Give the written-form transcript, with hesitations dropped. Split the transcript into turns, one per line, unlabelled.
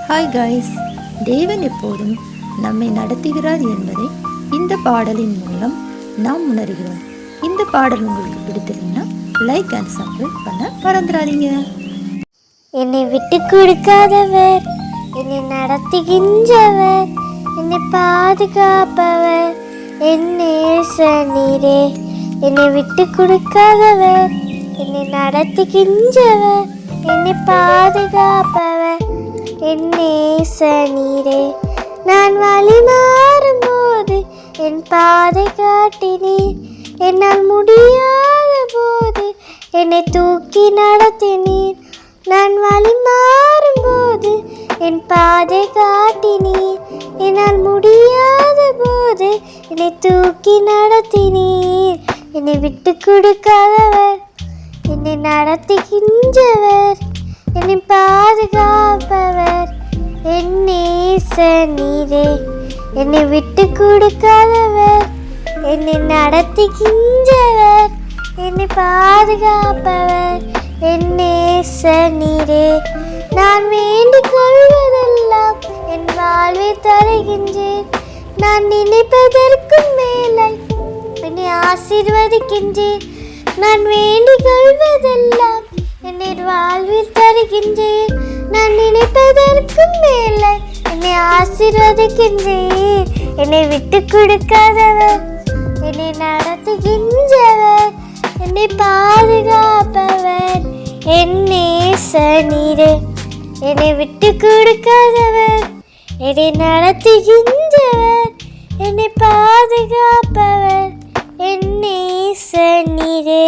Hi guys, தேவன் எப்போதும் நம்மை நடத்துகிறார் என்பதை இந்த பாடலின் மூலம் நாம் உணர்கிறோம். இந்த பாடல் உங்களுக்கு பிடித்திருந்தா லைக் அண்ட் சப்ஸ்கிரைப் பண்ண மறந்துடாதீங்க.
என்னை விட்டு கொடுக்காதவர், என்னை நடத்துகின்றவர், என்னை பாதுகாப்பவர், என்னை நீரே. என்னை விட்டு கொடுக்காதவர், என்னை நடத்துகின்றவர், என்னை பாதுகாப்பவர், என்னை நீரே. நான் வழி மாறும்போது என் பாதை காட்டினீர், என்னால் முடியாத போது என்னை தூக்கி நடத்தினீர். நான் வழி மாறும்போது என் பாதை காட்டினீர், என்னால் முடியாத போது என்னை தூக்கி நடத்தினீர். என்னை விட்டு கொடுக்காதவர், என்னை நடத்துகின்றவர், என்னை பாதுகாப்பவர், என்னை நீரே. என்னை விட்டு கொடுக்காதவர், என்னை நடத்துகின்றவர், என்னை பாதுகாப்பவர், என்னை நீரே. நான் வேண்டிக் கொள்வதெல்லாம் என் வாழ்வை தருகின்றேன். நான் நினைப்பதற்கும் மேலே என்னை ஆசீர்வதிக்கின்றேன். நான் வேண்டிக் கொள்வதெல்லாம் என்னை வாழ்வில் தருகின்றேன். நான் நினைப்பதற்கும் மேலே என்னை ஆசீர்வதிக்கின்றேன். என்னை விட்டு கொடுக்காதவர், என்னை நடத்துகின்றவர், என்னை பாதுகாப்பவர், என்னை நீரே. என்னை விட்டு கொடுக்காதவர், என்னை நடத்துகின்றவர், என்னை பாதுகாப்பவர், என்னை நீரே.